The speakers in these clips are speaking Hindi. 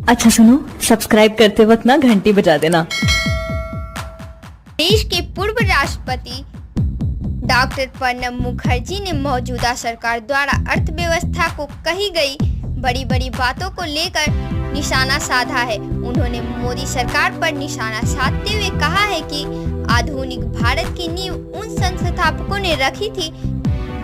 अच्छा सुनो, सब्सक्राइब करते वक्त ना घंटी बजा देना। देश के पूर्व राष्ट्रपति डॉक्टर प्रणब मुखर्जी ने मौजूदा सरकार द्वारा अर्थव्यवस्था को कही गई बड़ी बड़ी बातों को लेकर निशाना साधा है। उन्होंने मोदी सरकार पर निशाना साधते हुए कहा है कि आधुनिक भारत की नींव उन संस्थापकों ने रखी थी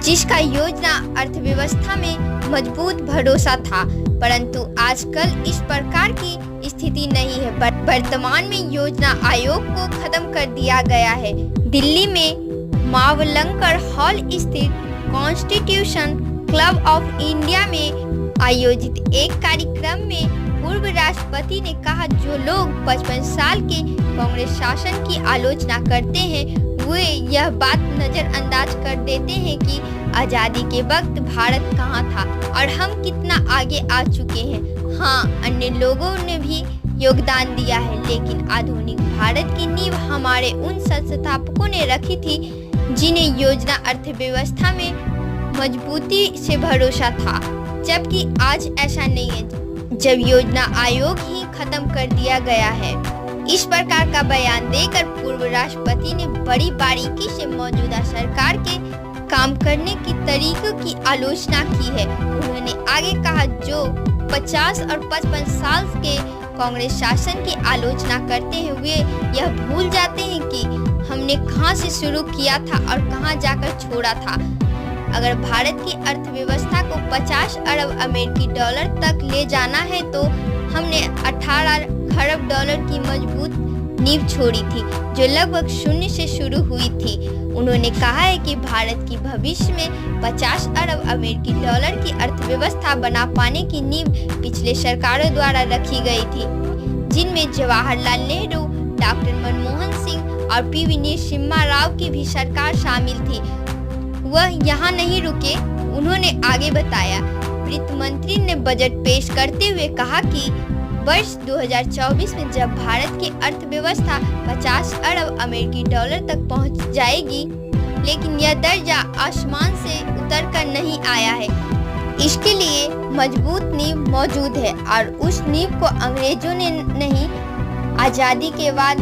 जिसका योजना अर्थव्यवस्था में मजबूत भरोसा था, परंतु आजकल इस प्रकार की स्थिति नहीं है। वर्तमान में योजना आयोग को खत्म कर दिया गया है। दिल्ली में मावलंकर हॉल स्थित कॉन्स्टिट्यूशन क्लब ऑफ इंडिया में आयोजित एक कार्यक्रम में पूर्व राष्ट्रपति ने कहा, जो लोग 55 साल के कांग्रेस शासन की आलोचना करते हैं वे यह बात नजरअंदाज कर देते हैं कि आजादी के वक्त भारत कहाँ था और हम कितना आगे आ चुके हैं। हाँ, अन्य लोगों ने भी योगदान दिया है, लेकिन आधुनिक भारत की नींव हमारे उन संस्थापकों ने रखी थी जिन्हें योजना अर्थव्यवस्था में मजबूती से भरोसा था, जबकि आज ऐसा नहीं है जब योजना आयोग ही खत्म कर दिया गया है। इस प्रकार का बयान देकर पूर्व राष्ट्रपति ने बड़ी बारीकी से मौजूदा सरकार के काम करने की तरीकों की आलोचना की है। उन्होंने आगे कहा, जो 50 और 55 साल के कांग्रेस शासन की आलोचना करते हैं वे यह भूल जाते हैं कि हमने कहां से शुरू किया था और कहां जाकर छोड़ा था। अगर भारत की अर्थव्यवस्था को 50 अरब अमेरिकी डॉलर तक ले जाना है तो हमने 18 खरब डॉलर की मजबूत नींव छोड़ी थी, जो लगभग शून्य से शुरू हुई थी। उन्होंने कहा है कि भारत की भविष्य में 50 अरब अमेरिकी डॉलर की अर्थव्यवस्था बना पाने की नींव पिछले सरकारों द्वारा रखी गई थी, जिनमें जवाहरलाल नेहरू, डॉक्टर मनमोहन सिंह और पी.वी. नरसिम्हा राव की भी सरकार शामिल थी। वह यहाँ नहीं रुके, उन्होंने आगे बताया, वित्त मंत्री ने बजट पेश करते हुए कहा कि वर्ष 2024 में जब भारत की अर्थव्यवस्था 50 अरब अमेरिकी डॉलर तक पहुंच जाएगी, लेकिन यह दर्जा आसमान से उतर कर नहीं आया है। इसके लिए मजबूत नींव मौजूद है और उस नींव को अंग्रेजों ने नहीं, आजादी के बाद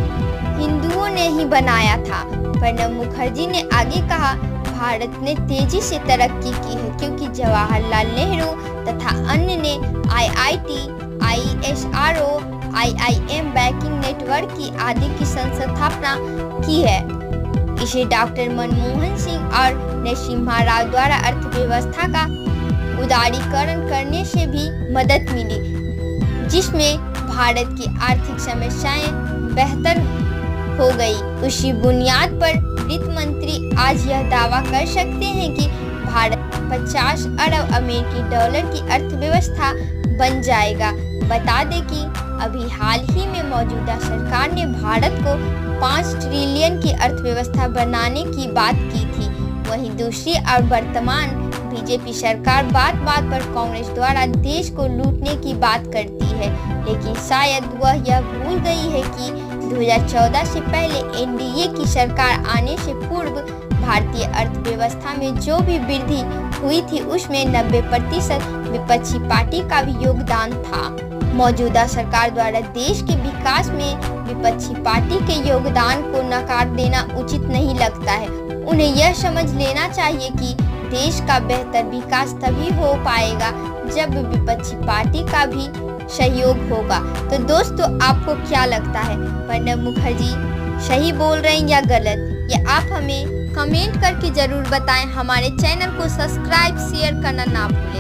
हिंदुओं ने ही बनाया था। प्रणब मुखर्जी ने आगे कहा, भारत ने तेजी से तरक्की की है क्योंकि जवाहरलाल नेहरू तथा अन्य ने IIT, ISRO, IIM banking network की आदि की संस्थापना की है। इसे डॉक्टर मनमोहन सिंह और नरसिम्हा राव द्वारा अर्थव्यवस्था का उदारीकरण करने से भी मदद मिली, जिसमें भारत की आर्थिक समस्याएं बेहतर हो गई। उसी बुनियाद पर वित्त मंत्री आज यह दावा कर सकते हैं कि भारत 50 अरब अमेरिकी डॉलर की अर्थव्यवस्था बन जाएगा। बता दें कि अभी हाल ही में मौजूदा सरकार ने भारत को 5 ट्रिलियन की अर्थव्यवस्था बनाने की बात की थी। वहीं दूसरी और वर्तमान बीजेपी सरकार बात बात पर कांग्रेस द्वारा देश को लूटने की बात करती है, लेकिन शायद वह यह भूल गई है कि 2014 से पहले एनडीए की सरकार आने से पूर्व भारतीय अर्थव्यवस्था में जो भी वृद्धि हुई थी उसमें 90% विपक्षी पार्टी का भी योगदान था। मौजूदा सरकार द्वारा देश के विकास में विपक्षी पार्टी के योगदान को नकार देना उचित नहीं लगता है। उन्हें यह समझ लेना चाहिए कि देश का बेहतर विकास तभी हो पाएगा जब विपक्षी पार्टी का भी सहयोग होगा। तो दोस्तों, आपको क्या लगता है, प्रणब मुखर्जी सही बोल रहे हैं या गलत? ये आप हमें कमेंट करके जरूर बताएं। हमारे चैनल को सब्सक्राइब शेयर करना ना भूलें।